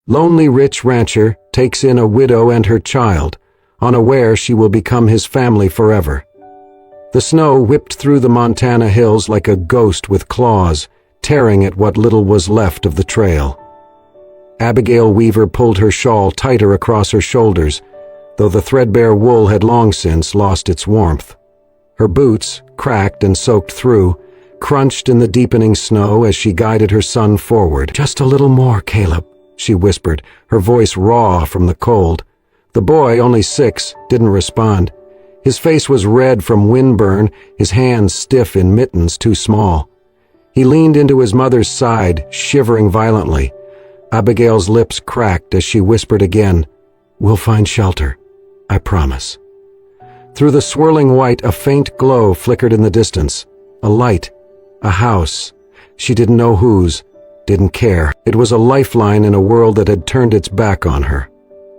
Lonely rich rancher takes in a widow and her child, unaware she will become his family forever. The snow whipped through the Montana hills like a ghost with claws, tearing at what little was left of the trail. Abigail Weaver pulled her shawl tighter across her shoulders, though the threadbare wool had long since lost its warmth. Her boots, cracked and soaked through, crunched in the deepening snow as she guided her son forward. "Just a little more, Caleb," she whispered, her voice raw from the cold. The boy, only 6, didn't respond. His face was red from windburn, his hands stiff in mittens too small. He leaned into his mother's side, shivering violently. Abigail's lips cracked as she whispered again, "We'll find shelter, I promise." Through the swirling white, a faint glow flickered in the distance. A light, a house. She didn't know whose, didn't care. It was a lifeline in a world that had turned its back on her.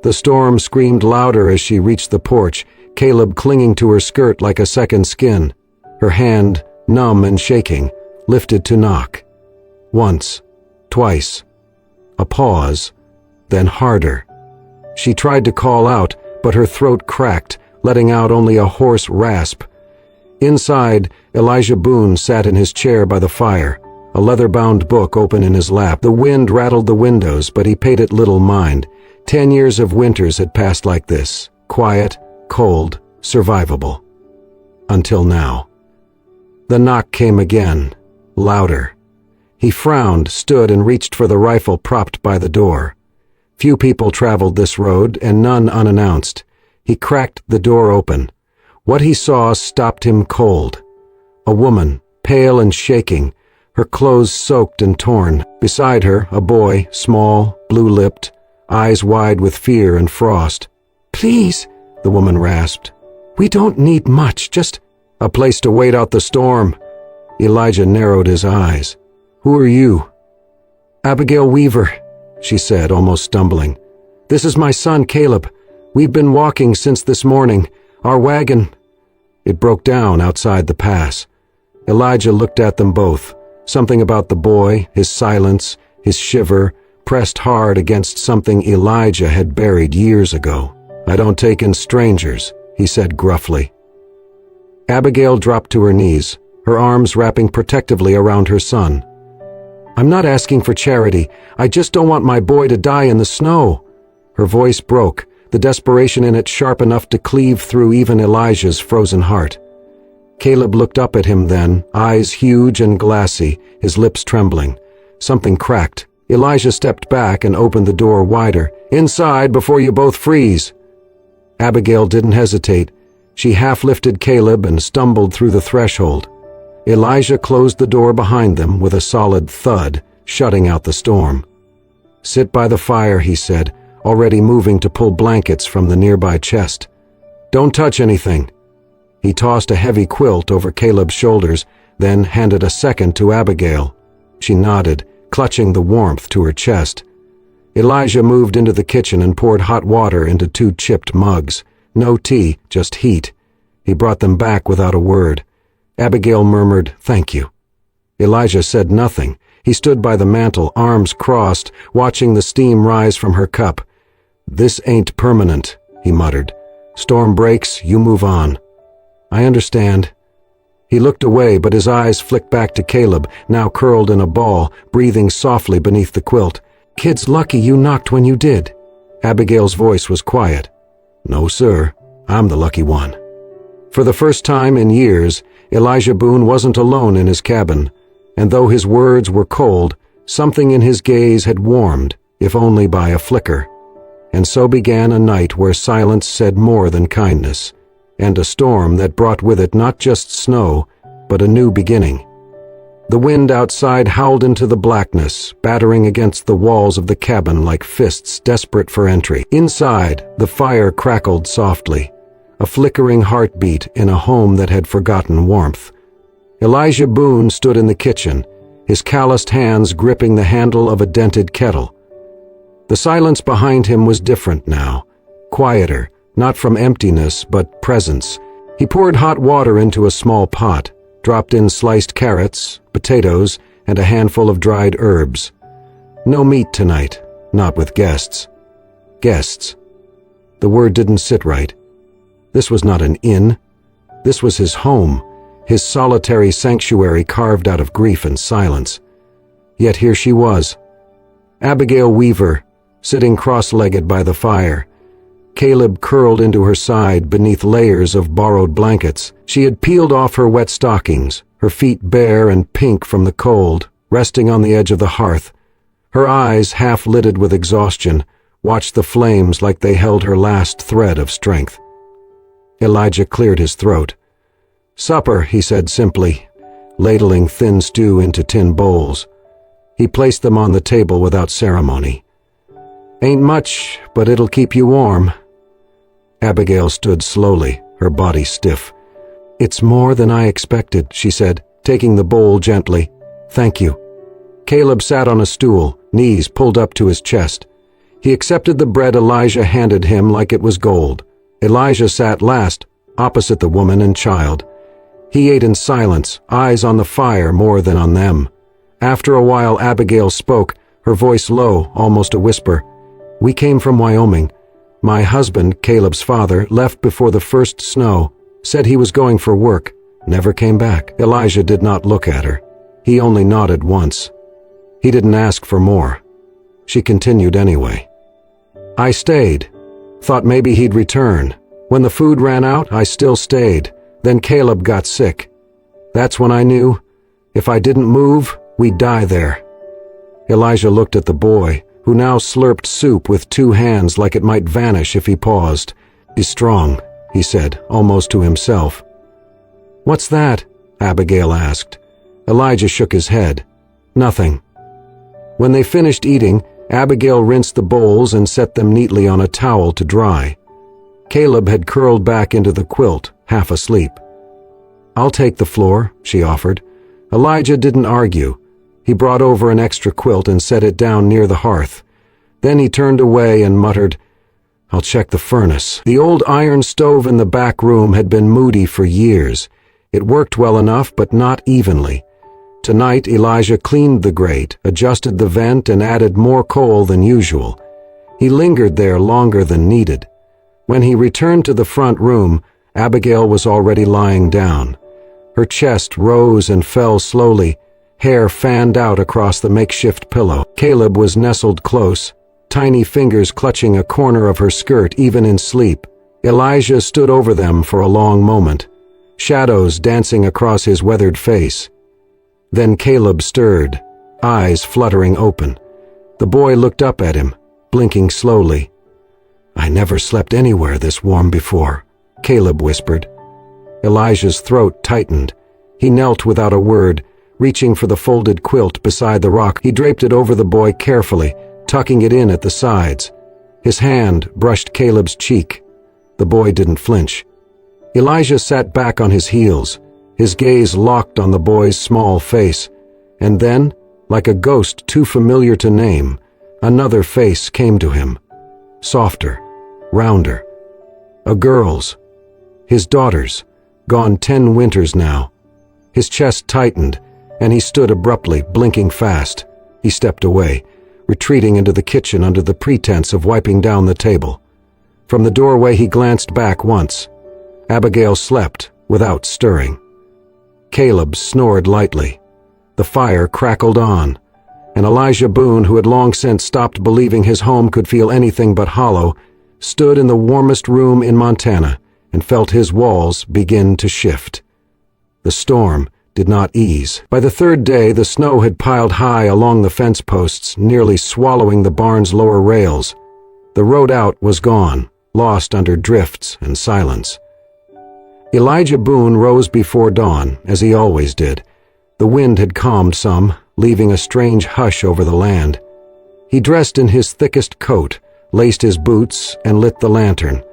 The storm screamed louder as she reached the porch, Caleb clinging to her skirt like a second skin. Her hand, numb and shaking, lifted to knock. Once, twice. A pause, then harder. She tried to call out, but her throat cracked, letting out only a hoarse rasp. Inside, Elijah Boone sat in his chair by the fire, a leather-bound book open in his lap. The wind rattled the windows, but he paid it little mind. 10 years of winters had passed like this, quiet, cold, survivable. Until now. The knock came again, louder. He frowned, stood, and reached for the rifle propped by the door. Few people traveled this road, and none unannounced. He cracked the door open. What he saw stopped him cold. A woman, pale and shaking, her clothes soaked and torn. Beside her, a boy, small, blue-lipped, eyes wide with fear and frost. "Please," the woman rasped. "We don't need much, just a place to wait out the storm." Elijah narrowed his eyes. "Who are you?" "Abigail Weaver," she said, almost stumbling. "This is my son, Caleb. We've been walking since this morning. Our wagon—" It broke down outside the pass. Elijah looked at them both. Something about the boy, his silence, his shiver, pressed hard against something Elijah had buried years ago. "I don't take in strangers," he said gruffly. Abigail dropped to her knees, her arms wrapping protectively around her son. "I'm not asking for charity. I just don't want my boy to die in the snow." Her voice broke, the desperation in it sharp enough to cleave through even Elijah's frozen heart. Caleb looked up at him then, eyes huge and glassy, his lips trembling. Something cracked. Elijah stepped back and opened the door wider. "Inside before you both freeze." Abigail didn't hesitate. She half-lifted Caleb and stumbled through the threshold. Elijah closed the door behind them with a solid thud, shutting out the storm. "Sit by the fire," he said, already moving to pull blankets from the nearby chest. "Don't touch anything." He tossed a heavy quilt over Caleb's shoulders, then handed a second to Abigail. She nodded, clutching the warmth to her chest. Elijah moved into the kitchen and poured hot water into 2 chipped mugs. No tea, just heat. He brought them back without a word. Abigail murmured, "Thank you." Elijah said nothing. He stood by the mantel, arms crossed, watching the steam rise from her cup. "This ain't permanent," he muttered. "Storm breaks, you move on." "I understand." He looked away, but his eyes flicked back to Caleb, now curled in a ball, breathing softly beneath the quilt. "Kid's lucky you knocked when you did." Abigail's voice was quiet. "No, sir. I'm the lucky one." For the first time in years, Elijah Boone wasn't alone in his cabin, and though his words were cold, something in his gaze had warmed, if only by a flicker. And so began a night where silence said more than kindness, and a storm that brought with it not just snow, but a new beginning. The wind outside howled into the blackness, battering against the walls of the cabin like fists desperate for entry. Inside, the fire crackled softly, a flickering heartbeat in a home that had forgotten warmth. Elijah Boone stood in the kitchen, his calloused hands gripping the handle of a dented kettle. The silence behind him was different now, quieter, not from emptiness but presence. He poured hot water into a small pot, dropped in sliced carrots, potatoes, and a handful of dried herbs. "No meat tonight," not with guests. Guests. The word didn't sit right. This was not an inn. This was his home, his solitary sanctuary carved out of grief and silence. Yet here she was, Abigail Weaver, sitting cross-legged by the fire. Caleb curled into her side beneath layers of borrowed blankets. She had peeled off her wet stockings, her feet bare and pink from the cold, resting on the edge of the hearth. Her eyes, half-lidded with exhaustion, watched the flames like they held her last thread of strength. Elijah cleared his throat. "Supper," he said simply, ladling thin stew into tin bowls. He placed them on the table without ceremony. "Ain't much, but it'll keep you warm." Abigail stood slowly, her body stiff. "It's more than I expected," she said, taking the bowl gently. "Thank you." Caleb sat on a stool, knees pulled up to his chest. He accepted the bread Elijah handed him like it was gold. Elijah sat last, opposite the woman and child. He ate in silence, eyes on the fire more than on them. After a while Abigail spoke, her voice low, almost a whisper. "We came from Wyoming. My husband, Caleb's father, left before the first snow, said he was going for work, never came back." Elijah did not look at her. He only nodded once. He didn't ask for more. She continued anyway. "I stayed. Thought maybe he'd return. When the food ran out, I still stayed. Then Caleb got sick. That's when I knew, if I didn't move, we'd die there." Elijah looked at the boy, who now slurped soup with two hands like it might vanish if he paused. "He's strong," he said, almost to himself. "What's that?" Abigail asked. Elijah shook his head. "Nothing." When they finished eating, Abigail rinsed the bowls and set them neatly on a towel to dry. Caleb had curled back into the quilt, half asleep. "I'll take the floor," she offered. Elijah didn't argue. He brought over an extra quilt and set it down near the hearth. Then he turned away and muttered, "I'll check the furnace." The old iron stove in the back room had been moody for years. It worked well enough, but not evenly. Tonight Elijah cleaned the grate, adjusted the vent, and added more coal than usual. He lingered there longer than needed. When he returned to the front room, Abigail was already lying down. Her chest rose and fell slowly, hair fanned out across the makeshift pillow. Caleb was nestled close, tiny fingers clutching a corner of her skirt even in sleep. Elijah stood over them for a long moment, shadows dancing across his weathered face. Then Caleb stirred, eyes fluttering open. The boy looked up at him, blinking slowly. "I never slept anywhere this warm before," Caleb whispered. Elijah's throat tightened. He knelt without a word, reaching for the folded quilt beside the rock. He draped it over the boy carefully, tucking it in at the sides. His hand brushed Caleb's cheek. The boy didn't flinch. Elijah sat back on his heels, his gaze locked on the boy's small face, and then, like a ghost too familiar to name, another face came to him. Softer, rounder. A girl's. His daughter's, gone 10 winters now. His chest tightened, and he stood abruptly, blinking fast. He stepped away, retreating into the kitchen under the pretense of wiping down the table. From the doorway he glanced back once. Abigail slept, without stirring. Caleb snored lightly. The fire crackled on, and Elijah Boone, who had long since stopped believing his home could feel anything but hollow, stood in the warmest room in Montana and felt his walls begin to shift. The storm did not ease. By the third day, the snow had piled high along the fence posts, nearly swallowing the barn's lower rails. The road out was gone, lost under drifts and silence. Elijah Boone rose before dawn, as he always did. The wind had calmed some, leaving a strange hush over the land. He dressed in his thickest coat, laced his boots, and lit the lantern.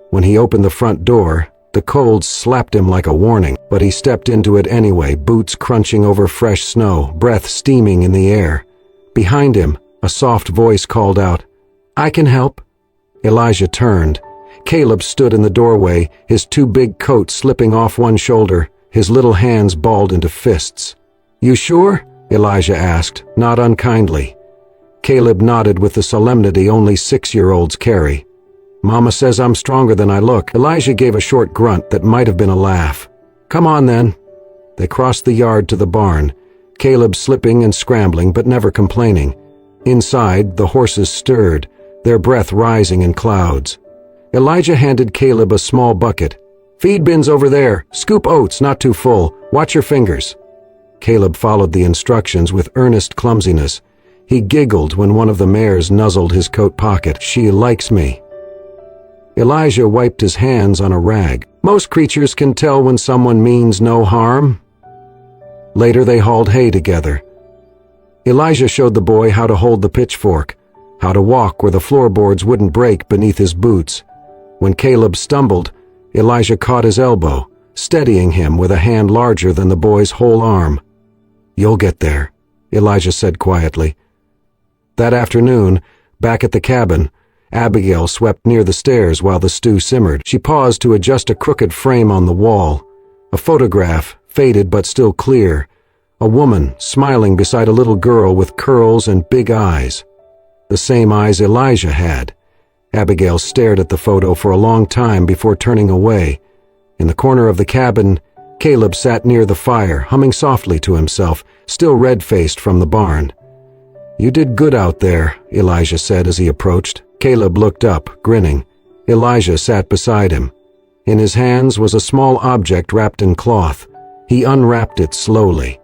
When he opened the front door, the cold slapped him like a warning, but he stepped into it anyway, boots crunching over fresh snow, breath steaming in the air. Behind him, a soft voice called out, "I can help." Elijah turned. Caleb stood in the doorway, his too big coat slipping off one shoulder, his little hands balled into fists. "You sure?" Elijah asked, not unkindly. Caleb nodded with the solemnity only 6-year-olds carry. Mama says I'm stronger than I look. Elijah gave a short grunt that might have been a laugh. Come on then. They crossed the yard to the barn, Caleb slipping and scrambling but never complaining. Inside, the horses stirred, their breath rising in clouds. Elijah handed Caleb a small bucket. Feed bin's over there. Scoop oats, not too full. Watch your fingers. Caleb followed the instructions with earnest clumsiness. He giggled when one of the mares nuzzled his coat pocket. She likes me. Elijah wiped his hands on a rag. Most creatures can tell when someone means no harm. Later they hauled hay together. Elijah showed the boy how to hold the pitchfork, how to walk where the floorboards wouldn't break beneath his boots. When Caleb stumbled, Elijah caught his elbow, steadying him with a hand larger than the boy's whole arm. You'll get there, Elijah said quietly. That afternoon, back at the cabin, Abigail swept near the stairs while the stew simmered. She paused to adjust a crooked frame on the wall. A photograph, faded but still clear. A woman smiling beside a little girl with curls and big eyes. The same eyes Elijah had. Abigail stared at the photo for a long time before turning away. In the corner of the cabin, Caleb sat near the fire, humming softly to himself, still red-faced from the barn. You did good out there, Elijah said as he approached. Caleb looked up, grinning. Elijah sat beside him. In his hands was a small object wrapped in cloth. He unwrapped it slowly.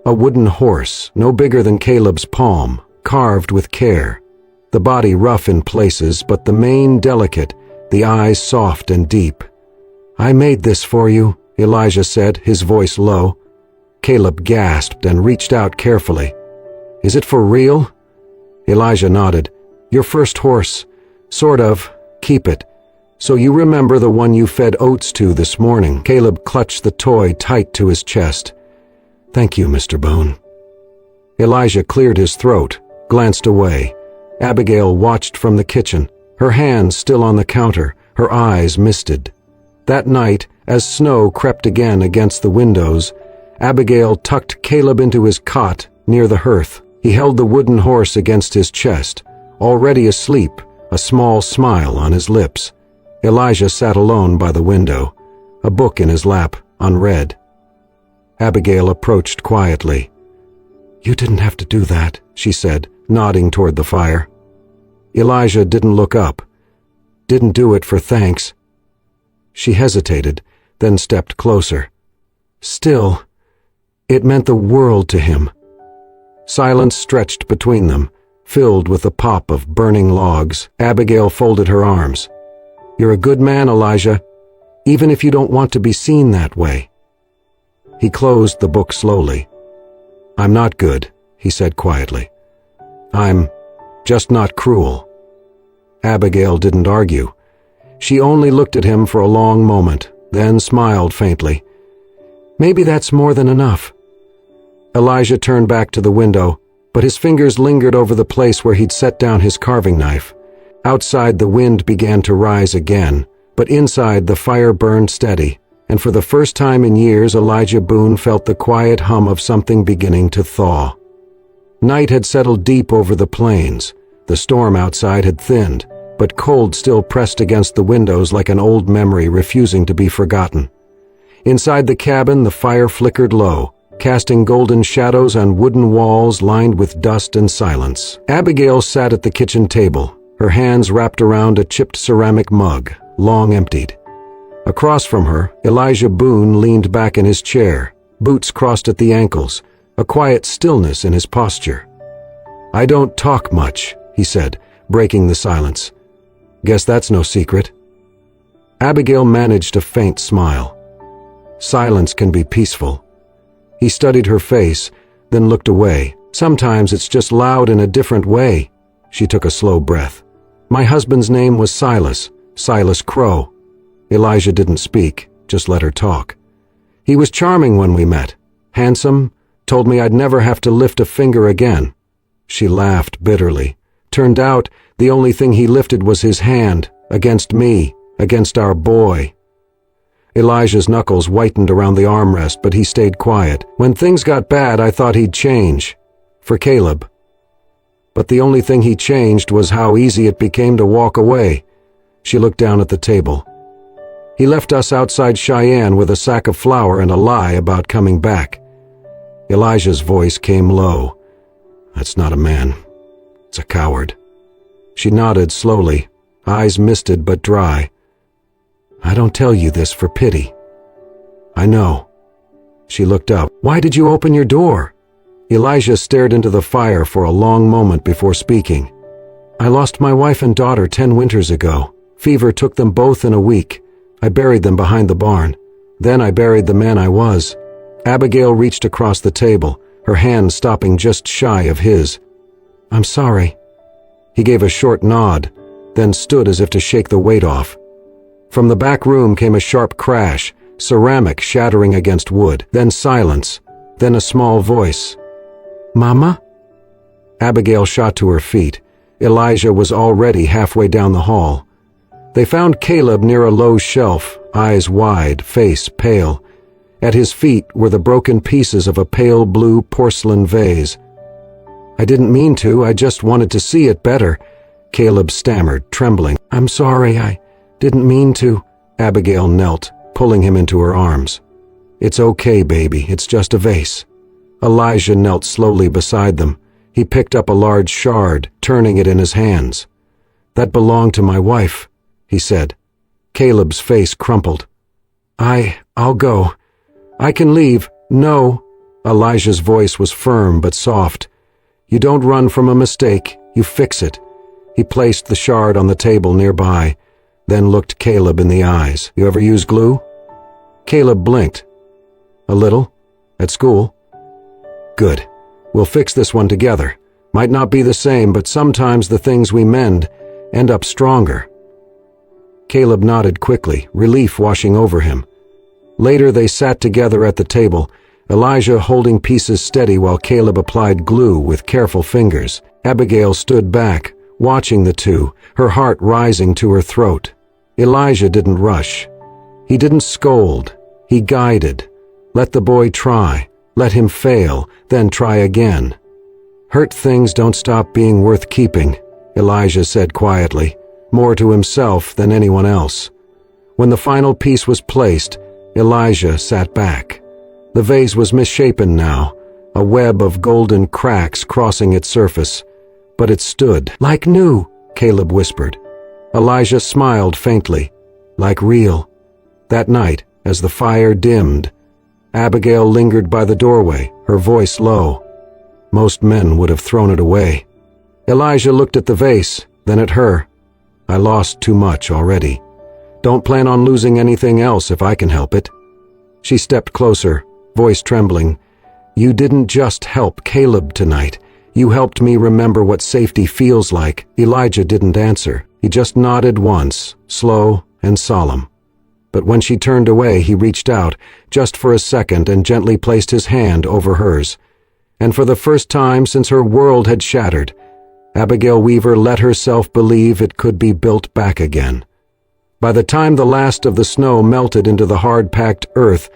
A wooden horse, no bigger than Caleb's palm, carved with care. The body rough in places, but the mane delicate, the eyes soft and deep. I made this for you, Elijah said, his voice low. Caleb gasped and reached out carefully. Is it for real? Elijah nodded. Your first horse. Sort of. Keep it. So you remember the one you fed oats to this morning. Caleb clutched the toy tight to his chest. Thank you, Mr. Bone. Elijah cleared his throat, glanced away. Abigail watched from the kitchen, her hands still on the counter, her eyes misted. That night, as snow crept again against the windows, Abigail tucked Caleb into his cot near the hearth. He held the wooden horse against his chest, already asleep, a small smile on his lips. Elijah sat alone by the window, a book in his lap, unread. Abigail approached quietly. You didn't have to do that, she said, nodding toward the fire. Elijah didn't look up. Didn't do it for thanks. She hesitated, then stepped closer. Still, it meant the world to him. Silence stretched between them, filled with the pop of burning logs. Abigail folded her arms. You're a good man, Elijah, even if you don't want to be seen that way. He closed the book slowly. I'm not good, he said quietly. I'm just not cruel. Abigail didn't argue. She only looked at him for a long moment, then smiled faintly. Maybe that's more than enough. Elijah turned back to the window, but his fingers lingered over the place where he'd set down his carving knife. Outside, the wind began to rise again, but inside the fire burned steady, and for the first time in years Elijah Boone felt the quiet hum of something beginning to thaw. Night had settled deep over the plains. The storm outside had thinned, but cold still pressed against the windows like an old memory refusing to be forgotten. Inside the cabin, the fire flickered low, casting golden shadows on wooden walls lined with dust and silence. Abigail sat at the kitchen table, her hands wrapped around a chipped ceramic mug, long emptied. Across from her, Elijah Boone leaned back in his chair, boots crossed at the ankles, a quiet stillness in his posture. I don't talk much, he said, breaking the silence. Guess that's no secret. Abigail managed a faint smile. Silence can be peaceful. He studied her face, then looked away. Sometimes it's just loud in a different way. She took a slow breath. My husband's name was Silas Crow. Elijah didn't speak, just let her talk. He was charming when we met, handsome, told me I'd never have to lift a finger again. She laughed bitterly. Turned out, the only thing he lifted was his hand, against me, against our boy. Elijah's knuckles whitened around the armrest, but he stayed quiet. When things got bad, I thought he'd change. For Caleb. But the only thing he changed was how easy it became to walk away. She looked down at the table. He left us outside Cheyenne with a sack of flour and a lie about coming back. Elijah's voice came low. That's not a man. It's a coward. She nodded slowly, eyes misted but dry. I don't tell you this for pity. I know. She looked up. Why did you open your door? Elijah stared into the fire for a long moment before speaking. I lost my wife and daughter 10 winters ago. Fever took them both in a week. I buried them behind the barn. Then I buried the man I was. Abigail reached across the table, her hand stopping just shy of his. I'm sorry. He gave a short nod, then stood as if to shake the weight off. From the back room came a sharp crash, ceramic shattering against wood, then silence, then a small voice. Mama? Abigail shot to her feet. Elijah was already halfway down the hall. They found Caleb near a low shelf, eyes wide, face pale. At his feet were the broken pieces of a pale blue porcelain vase. I didn't mean to, I just wanted to see it better, Caleb stammered, trembling. I'm sorry, I didn't mean to. Abigail knelt, pulling him into her arms. It's okay, baby, it's just a vase. Elijah knelt slowly beside them. He picked up a large shard, turning it in his hands. That belonged to my wife, he said. Caleb's face crumpled. I'll go. I can leave. No. Elijah's voice was firm but soft. You don't run from a mistake, you fix it. He placed the shard on the table nearby, then looked Caleb in the eyes. You ever use glue? Caleb blinked. A little. At school. Good. We'll fix this one together. Might not be the same, but sometimes the things we mend end up stronger. Caleb nodded quickly, relief washing over him. Later they sat together at the table, Elijah holding pieces steady while Caleb applied glue with careful fingers. Abigail stood back, watching the two, her heart rising to her throat. Elijah didn't rush. He didn't scold. He guided. Let the boy try. Let him fail, then try again. Hurt things don't stop being worth keeping, Elijah said quietly, more to himself than anyone else. When the final piece was placed, Elijah sat back. The vase was misshapen now, a web of golden cracks crossing its surface. But it stood. Like new, Caleb whispered. Elijah smiled faintly. Like real. That night, as the fire dimmed, Abigail lingered by the doorway, her voice low. Most men would have thrown it away. Elijah looked at the vase, then at her. I lost too much already. Don't plan on losing anything else if I can help it. She stepped closer, voice trembling. You didn't just help Caleb tonight. You helped me remember what safety feels like. Elijah didn't answer. He just nodded once, slow and solemn. But when she turned away, he reached out, just for a second, and gently placed his hand over hers. And for the first time since her world had shattered, Abigail Weaver let herself believe it could be built back again. By the time the last of the snow melted into the hard-packed earth,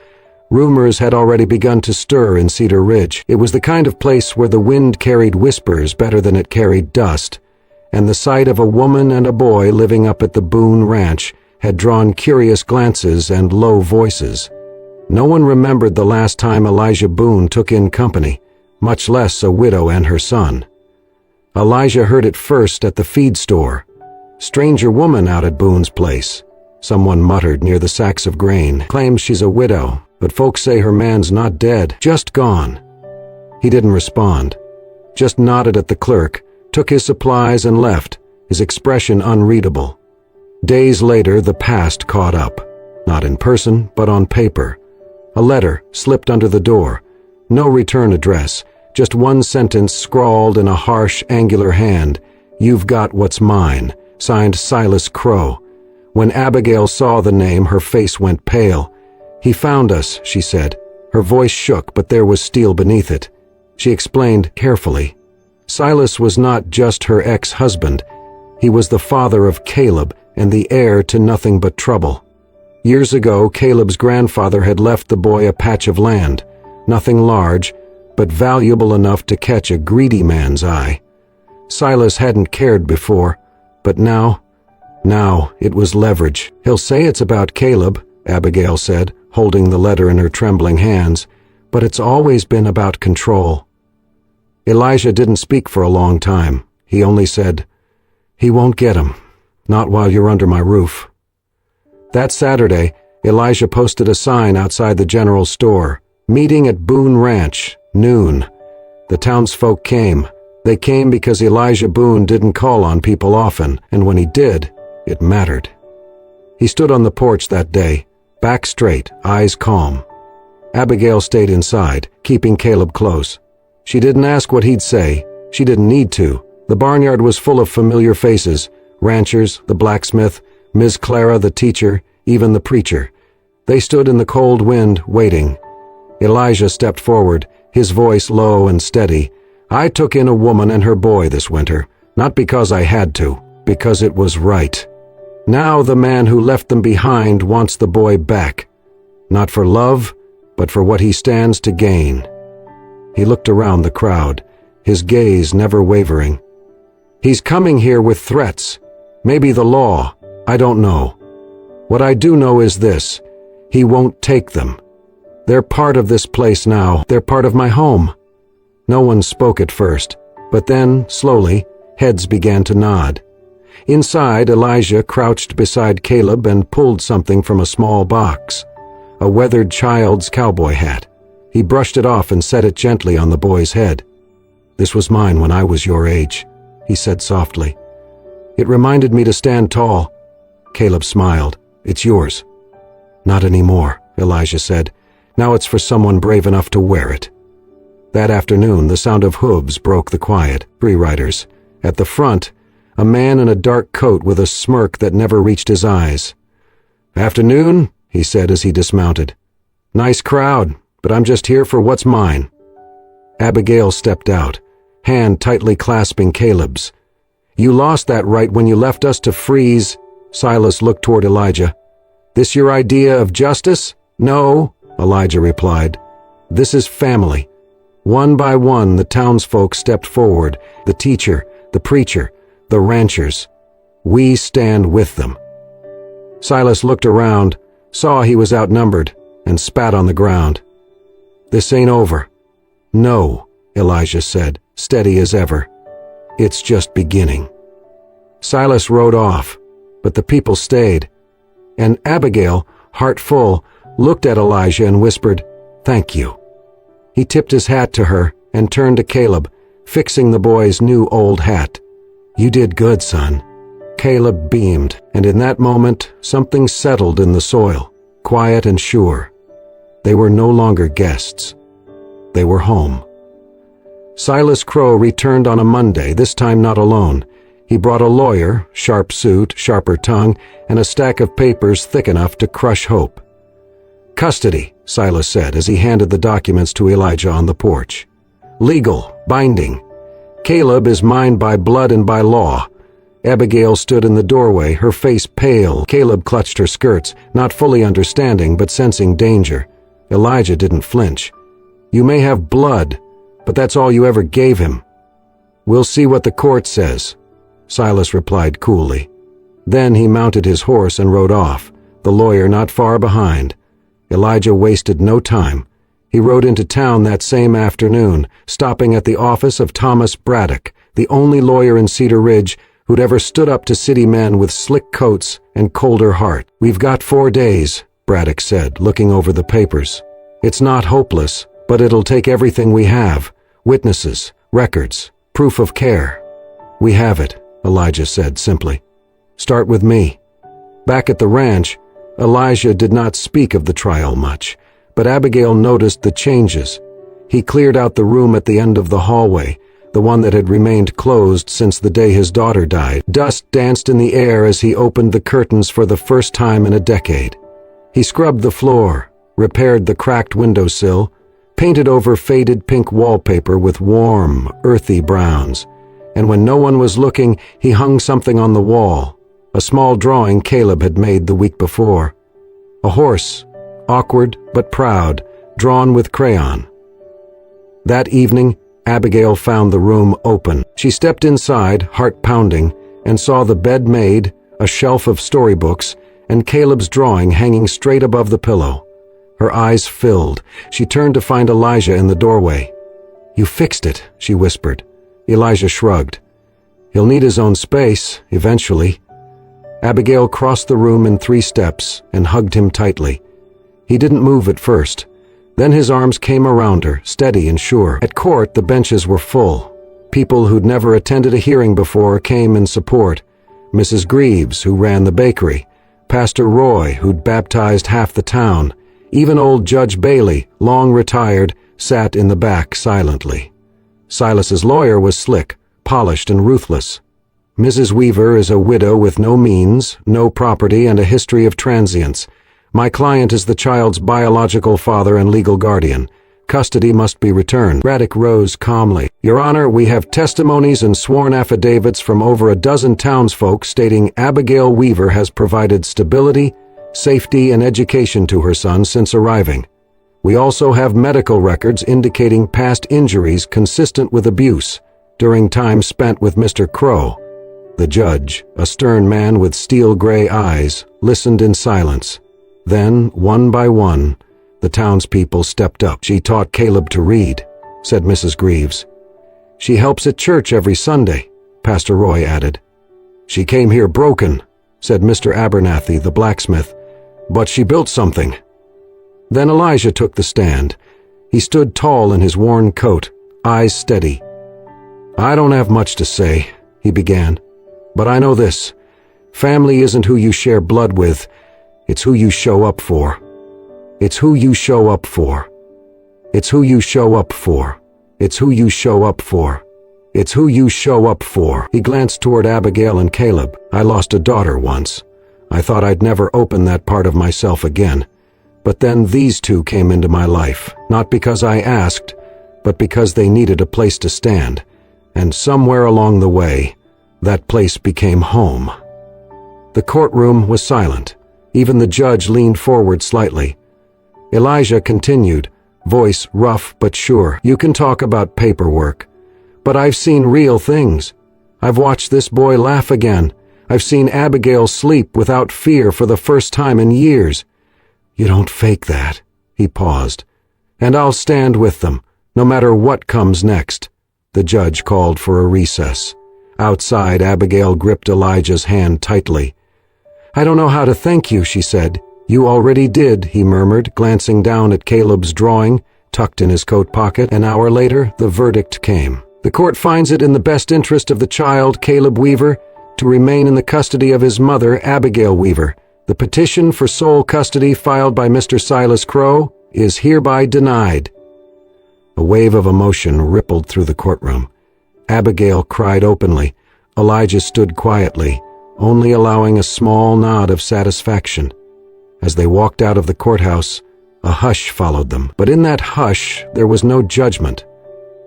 rumors had already begun to stir in Cedar Ridge. It was the kind of place where the wind carried whispers better than it carried dust, and the sight of a woman and a boy living up at the Boone Ranch had drawn curious glances and low voices. No one remembered the last time Elijah Boone took in company, much less a widow and her son. Elijah heard it first at the feed store. Stranger woman out at Boone's place, someone muttered near the sacks of grain. Claims she's a widow, but folks say her man's not dead, just gone. He didn't respond, just nodded at the clerk, took his supplies and left, his expression unreadable. Days later, the past caught up, not in person, but on paper. A letter slipped under the door, no return address, just one sentence scrawled in a harsh, angular hand. You've got what's mine, signed Silas Crow. When Abigail saw the name, her face went pale. He found us, she said. Her voice shook, but there was steel beneath it. She explained carefully. Silas was not just her ex-husband. He was the father of Caleb and the heir to nothing but trouble. Years ago, Caleb's grandfather had left the boy a patch of land, nothing large, but valuable enough to catch a greedy man's eye. Silas hadn't cared before, but now it was leverage. "He'll say it's about Caleb," Abigail said, holding the letter in her trembling hands, "but it's always been about control." Elijah didn't speak for a long time. He only said, "He won't get him. Not while you're under my roof." That Saturday, Elijah posted a sign outside the general store, "Meeting at Boone Ranch, noon." The townsfolk came. They came because Elijah Boone didn't call on people often, and when he did, it mattered. He stood on the porch that day, back straight, eyes calm. Abigail stayed inside, keeping Caleb close. She didn't ask what he'd say. She didn't need to. The barnyard was full of familiar faces, ranchers, the blacksmith, Miss Clara, the teacher, even the preacher. They stood in the cold wind, waiting. Elijah stepped forward, his voice low and steady. "I took in a woman and her boy this winter, not because I had to, because it was right. Now the man who left them behind wants the boy back, not for love, but for what he stands to gain." He looked around the crowd, his gaze never wavering. "He's coming here with threats, maybe the law, I don't know. What I do know is this: he won't take them. They're part of this place now. They're part of my home." No one spoke at first, but then, slowly, heads began to nod. Inside, Elijah crouched beside Caleb and pulled something from a small box. A weathered child's cowboy hat. He brushed it off and set it gently on the boy's head. "This was mine when I was your age," he said softly. "It reminded me to stand tall." Caleb smiled. "It's yours." "Not anymore," Elijah said. "Now it's for someone brave enough to wear it." That afternoon, the sound of hooves broke the quiet. 3 riders. At the front, a man in a dark coat with a smirk that never reached his eyes. "Afternoon," he said as he dismounted. "Nice crowd, but I'm just here for what's mine." Abigail stepped out, hand tightly clasping Caleb's. "You lost that right when you left us to freeze." Silas looked toward Elijah. "This your idea of justice?" "No," Elijah replied. "This is family." One by one, the townsfolk stepped forward, the teacher, the preacher, the ranchers. "We stand with them." Silas looked around, saw he was outnumbered, and spat on the ground. "This ain't over." "No," Elijah said, steady as ever. "It's just beginning." Silas rode off, but the people stayed. And Abigail, heart full, looked at Elijah and whispered, "Thank you." He tipped his hat to her and turned to Caleb, fixing the boy's new old hat. "You did good, son." Caleb beamed, and in that moment, something settled in the soil, quiet and sure. They were no longer guests. They were home. Silas Crow returned on a Monday, this time not alone. He brought a lawyer, sharp suit, sharper tongue, and a stack of papers thick enough to crush hope. "Custody," Silas said as he handed the documents to Elijah on the porch. "Legal, binding. Caleb is mine by blood and by law." Abigail stood in the doorway, her face pale. Caleb clutched her skirts, not fully understanding but sensing danger. Elijah didn't flinch. "You may have blood, but that's all you ever gave him." "We'll see what the court says," Silas replied coolly. Then he mounted his horse and rode off, the lawyer not far behind. Elijah wasted no time. He rode into town that same afternoon, stopping at the office of Thomas Braddock, the only lawyer in Cedar Ridge who'd ever stood up to city men with slick coats and colder heart. "We've got 4 days, Braddock said, looking over the papers. "It's not hopeless, but it'll take everything we have. Witnesses, records, proof of care." "We have it," Elijah said simply. "Start with me." Back at the ranch, Elijah did not speak of the trial much, but Abigail noticed the changes. He cleared out the room at the end of the hallway, the one that had remained closed since the day his daughter died. Dust danced in the air as he opened the curtains for the first time in a decade. He scrubbed the floor, repaired the cracked windowsill, painted over faded pink wallpaper with warm, earthy browns. And when no one was looking, he hung something on the wall, a small drawing Caleb had made the week before. A horse, awkward but proud, drawn with crayon. That evening, Abigail found the room open. She stepped inside, heart pounding, and saw the bed made, a shelf of storybooks, and Caleb's drawing hanging straight above the pillow. Her eyes filled. She turned to find Elijah in the doorway. "You fixed it," she whispered. Elijah shrugged. "He'll need his own space, eventually." Abigail crossed the room in 3 steps and hugged him tightly. He didn't move at first. Then his arms came around her, steady and sure. At court, the benches were full. People who'd never attended a hearing before came in support. Mrs. Greaves, who ran the bakery. Pastor Roy, who'd baptized half the town. Even old Judge Bailey, long retired, sat in the back silently. Silas's lawyer was slick, polished and ruthless. "Mrs. Weaver is a widow with no means, no property, and a history of transience. My client is the child's biological father and legal guardian. Custody must be returned." Braddock rose calmly. "Your Honor, we have testimonies and sworn affidavits from over a dozen townsfolk stating Abigail Weaver has provided stability, safety, and education to her son since arriving. We also have medical records indicating past injuries consistent with abuse during time spent with Mr. Crow." The judge, a stern man with steel-gray eyes, listened in silence. Then, one by one, the townspeople stepped up. "She taught Caleb to read," said Mrs. Greaves. "She helps at church every Sunday," Pastor Roy added. "She came here broken," said Mr. Abernathy, the blacksmith, "but she built something." Then Elijah took the stand. He stood tall in his worn coat, eyes steady. "I don't have much to say," he began, "but I know this. Family isn't who you share blood with. It's who you show up for. It's who you show up for. It's who you show up for. It's who you show up for. It's who you show up for." He glanced toward Abigail and Caleb. "I lost a daughter once. I thought I'd never open that part of myself again. But then these two came into my life, not because I asked, but because they needed a place to stand. And somewhere along the way, that place became home." The courtroom was silent. Even the judge leaned forward slightly. Elijah continued, voice rough but sure. "You can talk about paperwork, but I've seen real things. I've watched this boy laugh again. I've seen Abigail sleep without fear for the first time in years." "You don't fake that," he paused. "And I'll stand with them, no matter what comes next." The judge called for a recess. Outside, Abigail gripped Elijah's hand tightly. "I don't know how to thank you," she said. "You already did," he murmured, glancing down at Caleb's drawing, tucked in his coat pocket. An hour later, the verdict came. "The court finds it in the best interest of the child, Caleb Weaver, to remain in the custody of his mother, Abigail Weaver. The petition for sole custody filed by Mr. Silas Crow is hereby denied." A wave of emotion rippled through the courtroom. Abigail cried openly. Elijah stood quietly, only allowing a small nod of satisfaction. As they walked out of the courthouse, a hush followed them. But in that hush, there was no judgment,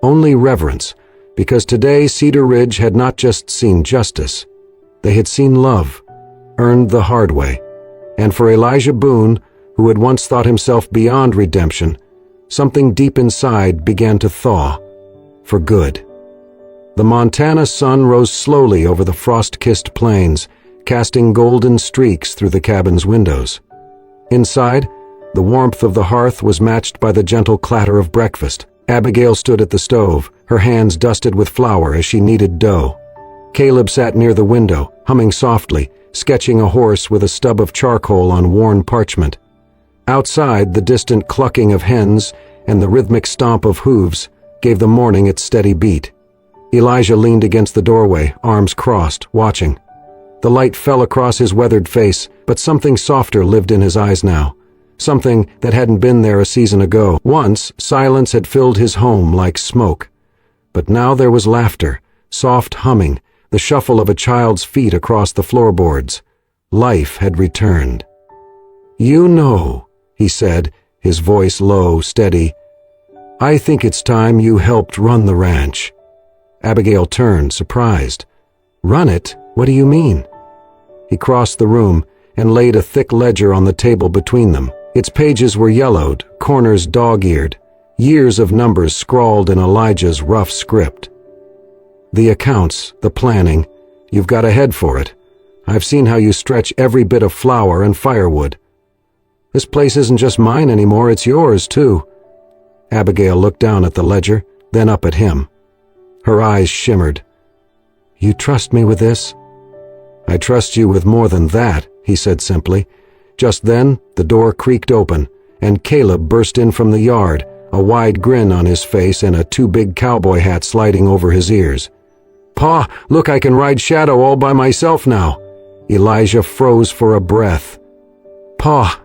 only reverence, because today Cedar Ridge had not just seen justice. They had seen love, earned the hard way. And for Elijah Boone, who had once thought himself beyond redemption, something deep inside began to thaw, for good. The Montana sun rose slowly over the frost-kissed plains, casting golden streaks through the cabin's windows. Inside, the warmth of the hearth was matched by the gentle clatter of breakfast. Abigail stood at the stove, her hands dusted with flour as she kneaded dough. Caleb sat near the window, humming softly, sketching a horse with a stub of charcoal on worn parchment. Outside, the distant clucking of hens and the rhythmic stomp of hooves gave the morning its steady beat. Elijah leaned against the doorway, arms crossed, watching. The light fell across his weathered face, but something softer lived in his eyes now. Something that hadn't been there a season ago. Once, silence had filled his home like smoke. But now there was laughter, soft humming, the shuffle of a child's feet across the floorboards. Life had returned. "You know," he said, his voice low, steady, "I think it's time you helped run the ranch." Abigail turned, surprised. "Run it? What do you mean?" He crossed the room and laid a thick ledger on the table between them. Its pages were yellowed, corners dog-eared. years of numbers scrawled in Elijah's rough script. The accounts, the planning, you've got a head for it. I've seen how you stretch every bit of flour and firewood. This place isn't just mine anymore, it's yours too. Abigail looked down at the ledger, then up at him. Her eyes shimmered. You trust me with this? I trust you with more than that, he said simply. Just then, the door creaked open, and Caleb burst in from the yard, a wide grin on his face and a too-big cowboy hat sliding over his ears. Pa, look, I can ride Shadow all by myself now. Elijah froze for a breath. Pa!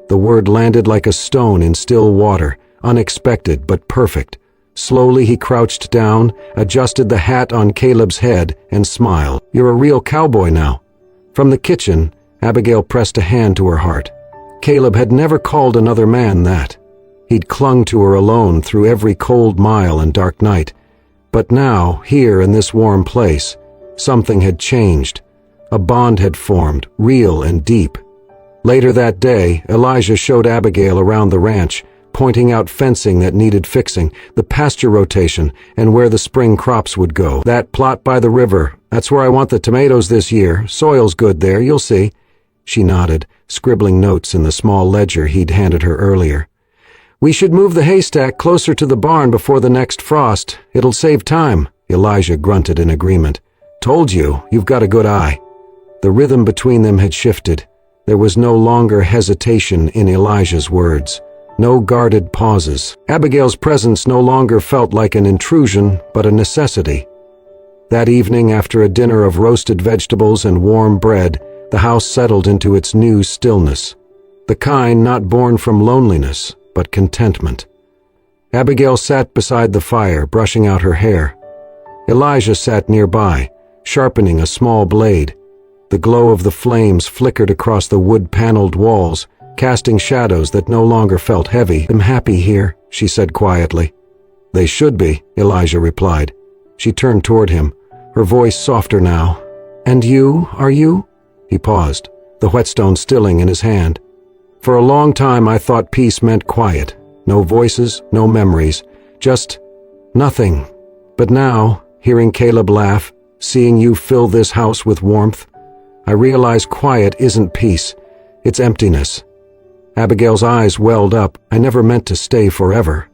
The word landed like a stone in still water, unexpected but perfect. Slowly he crouched down, adjusted the hat on Caleb's head, and smiled. You're a real cowboy now. From the kitchen, Abigail pressed a hand to her heart. Caleb had never called another man that. He'd clung to her alone through every cold mile and dark night. But now, here in this warm place, something had changed. A bond had formed, real and deep. Later that day, Elijah showed Abigail around the ranch, pointing out fencing that needed fixing, the pasture rotation, and where the spring crops would go. That plot by the river, that's where I want the tomatoes this year. Soil's good there, you'll see. She nodded, scribbling notes in the small ledger he'd handed her earlier. We should move the haystack closer to the barn before the next frost. It'll save time, Elijah grunted in agreement. Told you, you've got a good eye. The rhythm between them had shifted. There was no longer hesitation in Elijah's words. No guarded pauses. Abigail's presence no longer felt like an intrusion, but a necessity. That evening, after a dinner of roasted vegetables and warm bread, the house settled into its new stillness. The kind not born from loneliness, but contentment. Abigail sat beside the fire, brushing out her hair. Elijah sat nearby, sharpening a small blade. The glow of the flames flickered across the wood-paneled walls, casting shadows that no longer felt heavy. I'm happy here, she said quietly. They should be, Elijah replied. She turned toward him, her voice softer now. And you, are you? He paused, the whetstone stilling in his hand. For a long time I thought peace meant quiet. No voices, no memories, just nothing. But now, hearing Caleb laugh, seeing you fill this house with warmth, I realize quiet isn't peace, it's emptiness. Abigail's eyes welled up. I never meant to stay forever.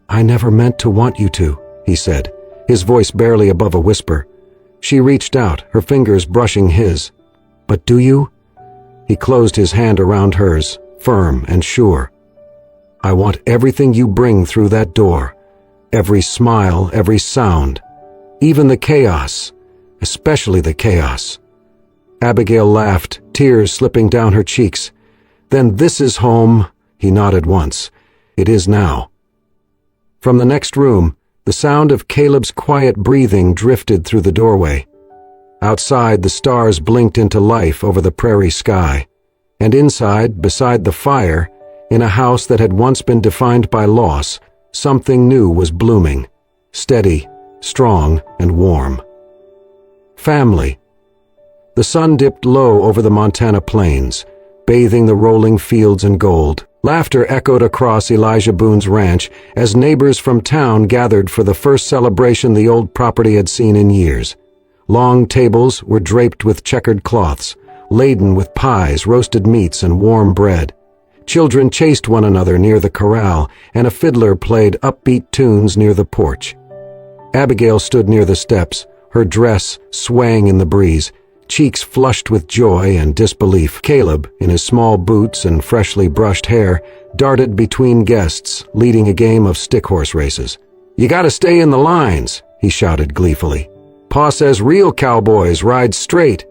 I never meant to want you to, he said, his voice barely above a whisper. She reached out, her fingers brushing his. But do you? He closed his hand around hers, firm and sure. I want everything you bring through that door. Every smile, every sound. Even the chaos, especially the chaos. Abigail laughed, tears slipping down her cheeks. Then this is home, he nodded once. It is now. From the next room, the sound of Caleb's quiet breathing drifted through the doorway. Outside, the stars blinked into life over the prairie sky. And inside, beside the fire, in a house that had once been defined by loss, something new was blooming. Steady, strong, and warm. Family. The sun dipped low over the Montana plains, bathing the rolling fields in gold. Laughter echoed across Elijah Boone's ranch as neighbors from town gathered for the first celebration the old property had seen in years. Long tables were draped with checkered cloths, laden with pies, roasted meats, and warm bread. Children chased one another near the corral, and a fiddler played upbeat tunes near the porch. Abigail stood near the steps, her dress swaying in the breeze, cheeks flushed with joy and disbelief. Caleb, in his small boots and freshly brushed hair, darted between guests, leading a game of stick-horse races. You gotta stay in the lines, he shouted gleefully. Pa says real cowboys ride straight.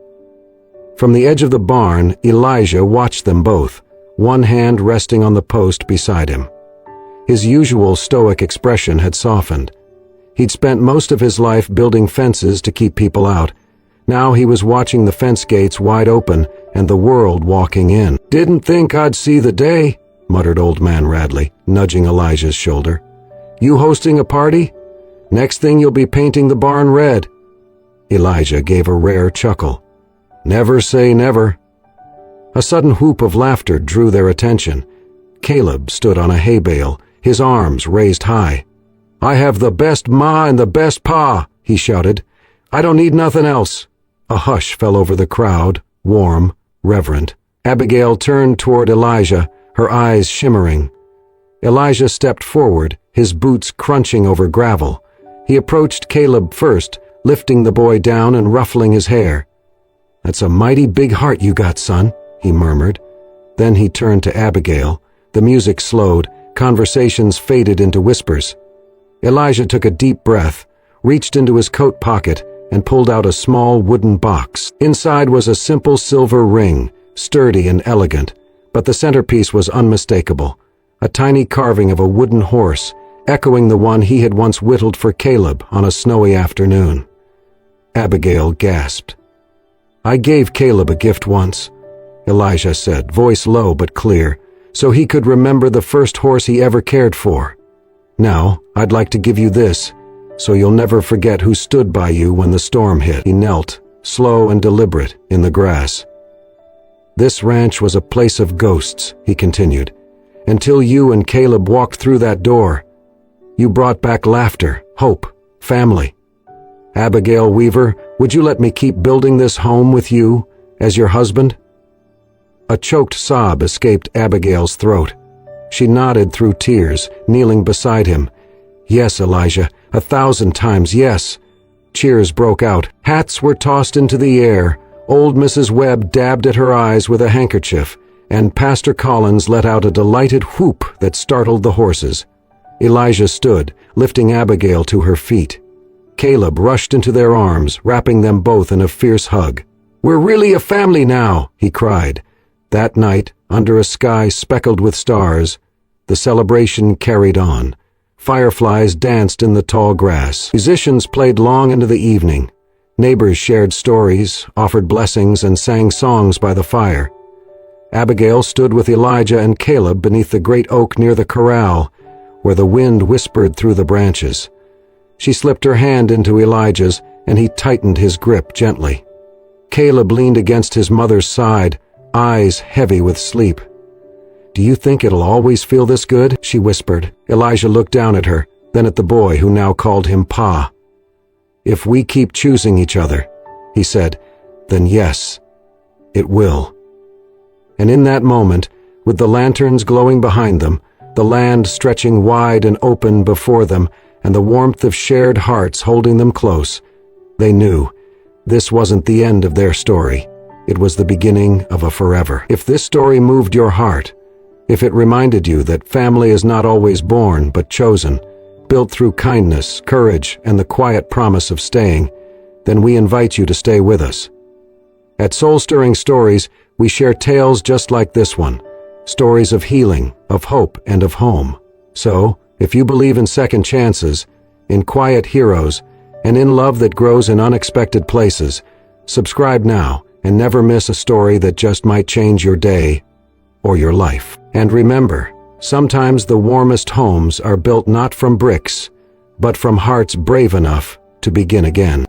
From the edge of the barn, Elijah watched them both, one hand resting on the post beside him. His usual stoic expression had softened. He'd spent most of his life building fences to keep people out. Now he was watching the fence gates wide open and the world walking in. Didn't think I'd see the day, muttered Old Man Radley, nudging Elijah's shoulder. You hosting a party? Next thing you'll be painting the barn red. Elijah gave a rare chuckle. Never say never. A sudden whoop of laughter drew their attention. Caleb stood on a hay bale, his arms raised high. "I have the best ma and the best pa," he shouted. "I don't need nothing else." A hush fell over the crowd, warm, reverent. Abigail turned toward Elijah, her eyes shimmering. Elijah stepped forward, his boots crunching over gravel. He approached Caleb first, lifting the boy down and ruffling his hair. "That's a mighty big heart you got, son," he murmured. Then he turned to Abigail. The music slowed, conversations faded into whispers. Elijah took a deep breath, reached into his coat pocket, and pulled out a small wooden box. Inside was a simple silver ring, sturdy and elegant, but the centerpiece was unmistakable, a tiny carving of a wooden horse, echoing the one he had once whittled for Caleb on a snowy afternoon. Abigail gasped. "I gave Caleb a gift once," Elijah said, voice low but clear, "so he could remember the first horse he ever cared for. Now, I'd like to give you this, so you'll never forget who stood by you when the storm hit." He knelt, slow and deliberate, in the grass. "This ranch was a place of ghosts," he continued, "until you and Caleb walked through that door. You brought back laughter, hope, family. Abigail Weaver, would you let me keep building this home with you, as your husband?" A choked sob escaped Abigail's throat. She nodded through tears, kneeling beside him. "Yes, Elijah, 1,000 times yes." Cheers broke out. Hats were tossed into the air. Old Mrs. Webb dabbed at her eyes with a handkerchief, and Pastor Collins let out a delighted whoop that startled the horses. Elijah stood, lifting Abigail to her feet. Caleb rushed into their arms, wrapping them both in a fierce hug. "We're really a family now," he cried. That night, under a sky speckled with stars, the celebration carried on. Fireflies danced in the tall grass. Musicians played long into the evening. Neighbors shared stories, offered blessings, and sang songs by the fire. Abigail stood with Elijah and Caleb beneath the great oak near the corral, where the wind whispered through the branches. She slipped her hand into Elijah's, and he tightened his grip gently. Caleb leaned against his mother's side, eyes heavy with sleep. "Do you think it'll always feel this good?" she whispered. Elijah looked down at her, then at the boy who now called him Pa. "If we keep choosing each other," he said, "then yes, it will." And in that moment, with the lanterns glowing behind them, the land stretching wide and open before them, and the warmth of shared hearts holding them close, they knew this wasn't the end of their story. It was the beginning of a forever. If this story moved your heart, if it reminded you that family is not always born but chosen, built through kindness, courage, and the quiet promise of staying, then we invite you to stay with us. At Soul Stirring Stories, we share tales just like this one, stories of healing, of hope, and of home. So, if you believe in second chances, in quiet heroes, and in love that grows in unexpected places, subscribe now and never miss a story that just might change your day or your life. And remember, sometimes the warmest homes are built not from bricks, but from hearts brave enough to begin again.